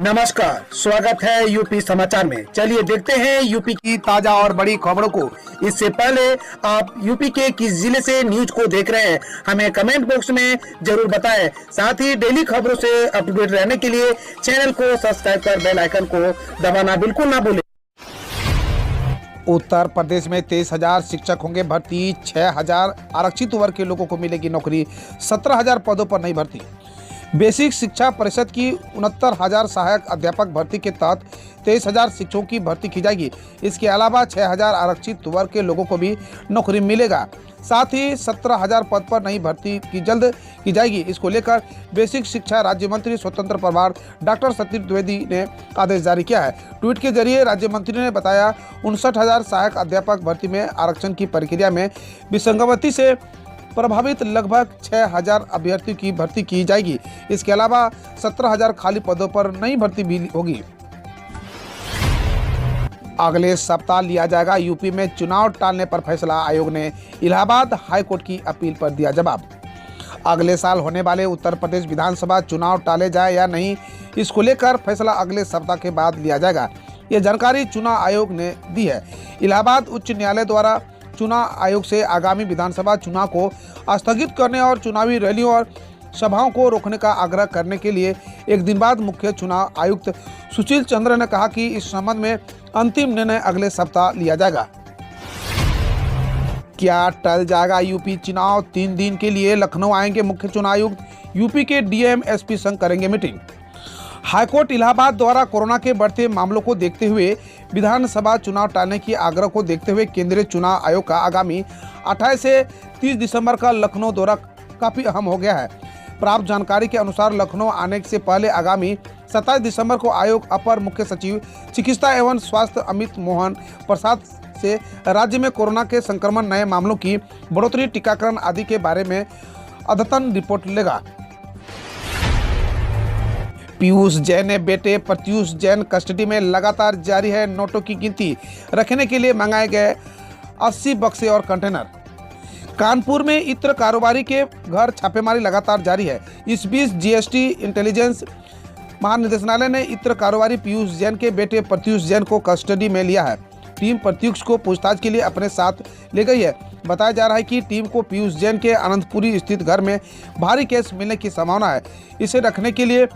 नमस्कार, स्वागत है यूपी समाचार में। चलिए देखते हैं यूपी की ताजा और बड़ी खबरों को। इससे पहले आप यूपी के किस जिले से न्यूज को देख रहे हैं, हमें कमेंट बॉक्स में जरूर बताएं। साथ ही डेली खबरों से अपडेट रहने के लिए चैनल को सब्सक्राइब कर बेल आइकन को दबाना बिल्कुल ना भूलें। उत्तर प्रदेश में 23,000 शिक्षक होंगे भर्ती, 6,000 आरक्षित वर्ग के लोगों को मिलेगी नौकरी, 17,000 पदों पर नई भर्ती। बेसिक शिक्षा परिषद की 69,000 सहायक अध्यापक भर्ती के तहत 23,000 शिक्षकों की भर्ती की जाएगी। इसके अलावा 6,000 आरक्षित वर्ग के लोगों को भी नौकरी मिलेगा। साथ ही 17,000 पद पर नई भर्ती की जल्द की जाएगी। इसको लेकर बेसिक शिक्षा राज्य मंत्री स्वतंत्र प्रभार डॉक्टर सतीश द्विवेदी ने आदेश जारी किया है। ट्वीट के जरिए राज्य मंत्री ने बताया 59,000 सहायक अध्यापक भर्ती में आरक्षण की प्रक्रिया में विसंगति से प्रभावित लगभग 6,000 अभ्यर्थियों की भर्ती की जाएगी। इसके अलावा 17,000 खाली पदों पर नई भर्ती भी होगी। अगले सप्ताह लिया जाएगा यूपी में चुनाव टालने पर फैसला। आयोग ने इलाहाबाद हाईकोर्ट की अपील पर दिया जवाब। अगले साल होने वाले उत्तर प्रदेश विधानसभा चुनाव टाले जाए या नहीं, इसको लेकर फैसला अगले सप्ताह के बाद लिया जाएगा। यह जानकारी चुनाव आयोग ने दी है। इलाहाबाद उच्च न्यायालय द्वारा चुनाव आयोग से आगामी विधानसभा चुनाव को स्थगित करने और चुनावी रैलियों और सभाओं को रोकने का आग्रह करने के लिए एक दिन बाद मुख्य चुनाव आयुक्त सुशील चंद्र ने कहा कि इस संबंध में अंतिम निर्णय अगले सप्ताह लिया जाएगा। क्या टल जाएगा यूपी चुनाव? 3 दिन के लिए लखनऊ आएंगे मुख्य चुनाव आयुक्त। यूपी के डीएम एसपी संग करेंगे मीटिंग। हाईकोर्ट इलाहाबाद द्वारा कोरोना के बढ़ते मामलों को देखते हुए विधानसभा चुनाव टालने की आग्रह को देखते हुए केंद्रीय चुनाव आयोग का आगामी 28 से 30 दिसंबर का लखनऊ दौरा काफी अहम हो गया है। प्राप्त जानकारी के अनुसार लखनऊ आने से पहले आगामी 27 दिसंबर को आयोग अपर मुख्य सचिव चिकित्सा एवं स्वास्थ्य अमित मोहन प्रसाद से राज्य में कोरोना के संक्रमण, नए मामलों की बढ़ोतरी, टीकाकरण आदि के बारे में अद्यतन रिपोर्ट लेगा। पीयूष जैन ने बेटे प्रत्यूष जैन कस्टडी में। लगातार जारी है नोटों की गिनती। रखने के लिए मंगाए गए 80 बक्से और कंटेनर। कानपुर में इत्र कारोबारी के घर छापेमारी लगातार जारी है। इस बीच जीएसटी इंटेलिजेंस महानिदेशालय ने इत्र कारोबारी पीयूष जैन के बेटे प्रत्यूष जैन को कस्टडी में लिया है। टीम प्रत्यूष को पूछताछ के लिए अपने साथ ले गई है। बताया जा रहा है कि टीम को पीयूष जैन के अनंतपुरी स्थित घर में भारी कैश मिलने की संभावना है। इसे रखने के लिए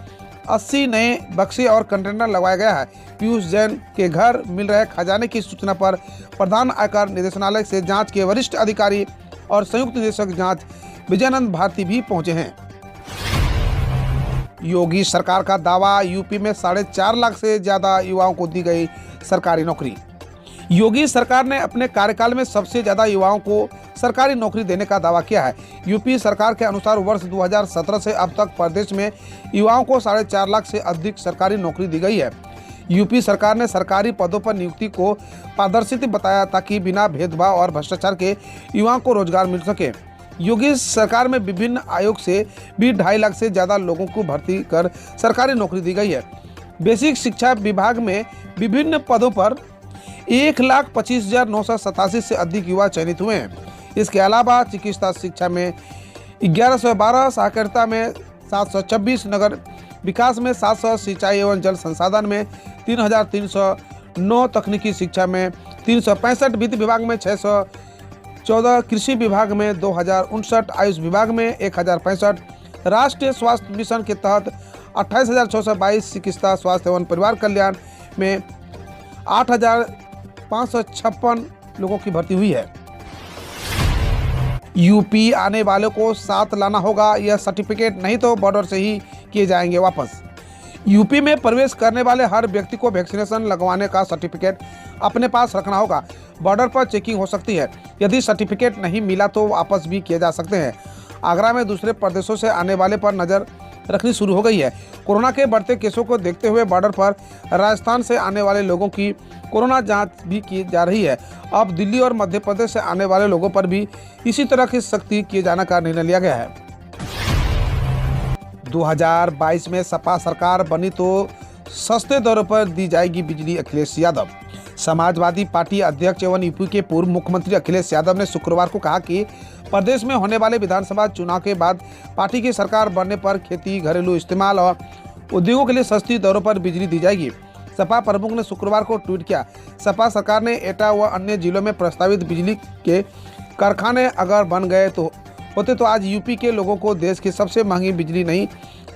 80 नए बक्से और कंटेनर लगवाया गया है। पीयूष जैन के घर मिल रहे खजाने की सूचना पर प्रधान आयकर निदेशालय से जांच के वरिष्ठ अधिकारी और संयुक्त निदेशक जांच विजयानंद भारती भी पहुंचे हैं। योगी सरकार का दावा, यूपी में 4.5 लाख से ज्यादा युवाओं को दी गई सरकारी नौकरी। योगी सरकार ने अपने कार्यकाल में सबसे ज्यादा युवाओं को सरकारी नौकरी देने का दावा किया है। यूपी सरकार के अनुसार वर्ष 2017 से अब तक प्रदेश में युवाओं को 4.5 लाख से अधिक सरकारी नौकरी दी गई है। यूपी सरकार ने सरकारी पदों पर नियुक्ति को पारदर्शिता बताया ताकि बिना भेदभाव और भ्रष्टाचार के युवाओं को रोजगार मिल सके। योगी सरकार में विभिन्न आयोग से भी 2.5 लाख से ज्यादा लोगों को भर्ती कर सरकारी नौकरी दी गई है। बेसिक शिक्षा विभाग में विभिन्न पदों पर 1,25,987 से अधिक युवा चयनित हुए हैं। इसके अलावा चिकित्सा शिक्षा में 1112, सहकारिता में 726, नगर विकास में 700, सिंचाई एवं जल संसाधन में 3,309, तकनीकी शिक्षा में 365, वित्त विभाग में 614, कृषि विभाग में 2,059, आयुष विभाग में 1,065, राष्ट्रीय स्वास्थ्य मिशन के तहत 28,622, चिकित्सा स्वास्थ्य एवं परिवार कल्याण में 8,556 लोगों की भर्ती हुई है। यूपी आने वालों को साथ लाना होगा यह सर्टिफिकेट, नहीं तो बॉर्डर से ही किए जाएंगे वापस। यूपी में प्रवेश करने वाले हर व्यक्ति को वैक्सीनेशन लगवाने का सर्टिफिकेट अपने पास रखना होगा। बॉर्डर पर चेकिंग हो सकती है। यदि सर्टिफिकेट नहीं मिला तो वापस भी किए जा सकते हैं। आगरा में दूसरे प्रदेशों से आने वाले पर नजर रखनी शुरू हो गई है। कोरोना के बढ़ते केसों को देखते हुए बॉर्डर पर राजस्थान से आने वाले लोगों की कोरोना जांच भी की जा रही है। अब दिल्ली और मध्य प्रदेश से आने वाले लोगों पर भी इसी तरह की सख्ती किए जाने का निर्णय लिया गया है। 2022 में सपा सरकार बनी तो सस्ते दरों पर दी जाएगी बिजली। अखिलेश यादव। समाजवादी पार्टी अध्यक्ष एवं यूपी के पूर्व मुख्यमंत्री अखिलेश यादव ने शुक्रवार को कहा कि प्रदेश में होने वाले विधानसभा चुनाव के बाद पार्टी की सरकार बनने पर खेती, घरेलू इस्तेमाल और उद्योगों के लिए सस्ती दरों पर बिजली दी जाएगी। सपा प्रमुख ने शुक्रवार को ट्वीट किया, सपा सरकार ने एटा व अन्य जिलों में प्रस्तावित बिजली के कारखाने अगर बन गए होते तो आज यूपी के लोगों को देश की सबसे महंगी बिजली नहीं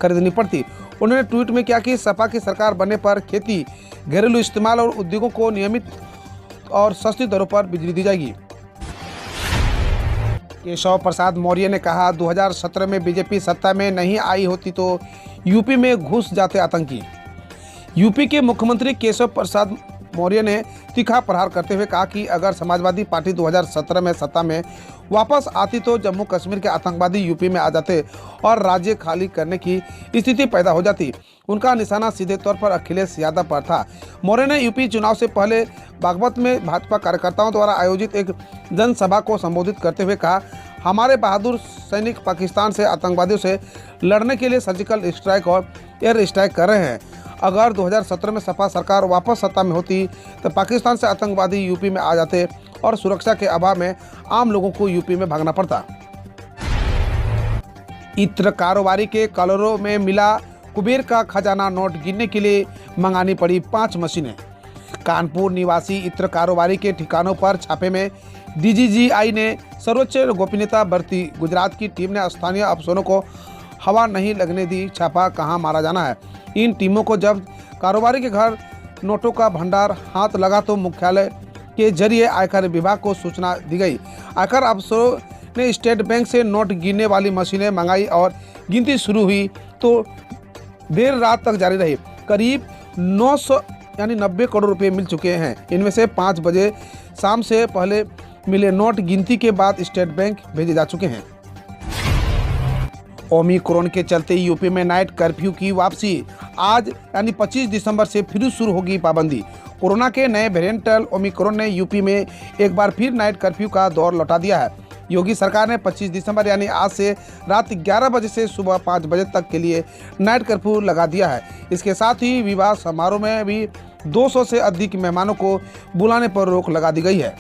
खरीदनी पड़ती। उन्होंने ट्वीट में किया कि सपा की सरकार बनने पर खेती, घरेलू इस्तेमाल और उद्योगों को नियमित और सस्ती दरों पर बिजली दी जाएगी। केशव प्रसाद मौर्य ने कहा, 2017 में बीजेपी सत्ता में नहीं आई होती तो यूपी में घुस जाते आतंकी। यूपी के मुख्यमंत्री केशव प्रसाद मौर्य ने तीखा प्रहार करते हुए कहा कि अगर समाजवादी पार्टी 2017 में सत्ता में वापस आती तो जम्मू कश्मीर के आतंकवादी यूपी में आ जाते और राज्य खाली करने की स्थिति पैदा हो जाती। उनका निशाना सीधे तौर पर अखिलेश यादव पर था। मौर्य ने यूपी चुनाव से पहले बागपत में भाजपा कार्यकर्ताओं द्वारा आयोजित एक जनसभा को संबोधित करते हुए कहा, हमारे बहादुर सैनिक पाकिस्तान से आतंकवादियों से लड़ने के लिए सर्जिकल स्ट्राइक और एयर स्ट्राइक कर रहे हैं। अगर 2017 में सपा सरकार वापस सत्ता में होती तो पाकिस्तान से आतंकवादी यूपी में आ जाते और सुरक्षा के अभाव में आम लोगों को यूपी में भागना पड़ता। इत्र कारोबारी के कलरों में मिला कुबेर का खजाना, नोट गिनने के लिए मंगानी पड़ी 5 मशीनें। कानपुर निवासी इत्र कारोबारी के ठिकानों पर छापे में डीजीजीआई ने सर्वोच्च गोपनीयता बरती। गुजरात की टीम ने स्थानीय अफसरों को हवा नहीं लगने दी, छापा कहां मारा जाना है। इन टीमों को जब कारोबारी के घर नोटों का भंडार हाथ लगा तो मुख्यालय के जरिए आयकर विभाग को सूचना दी गई। आयकर अफसरों ने स्टेट बैंक से नोट गिनने वाली मशीनें मंगाई और गिनती शुरू हुई तो देर रात तक जारी रही। करीब 900 यानी 90 करोड़ रुपए मिल चुके हैं। इनमें से 5 बजे शाम से पहले मिले नोट गिनती के बाद स्टेट बैंक भेजे जा चुके हैं। ओमिक्रॉन के चलते यूपी में नाइट कर्फ्यू की वापसी। आज यानी 25 दिसंबर से फिर शुरू होगी पाबंदी। कोरोना के नए वेरिएंट ओमिक्रॉन ने यूपी में एक बार फिर नाइट कर्फ्यू का दौर लौटा दिया है। योगी सरकार ने 25 दिसंबर यानी आज से रात 11 बजे से सुबह 5 बजे तक के लिए नाइट कर्फ्यू लगा दिया है। इसके साथ ही विवाह समारोह में भी 200 से अधिक मेहमानों को बुलाने पर रोक लगा दी गई है।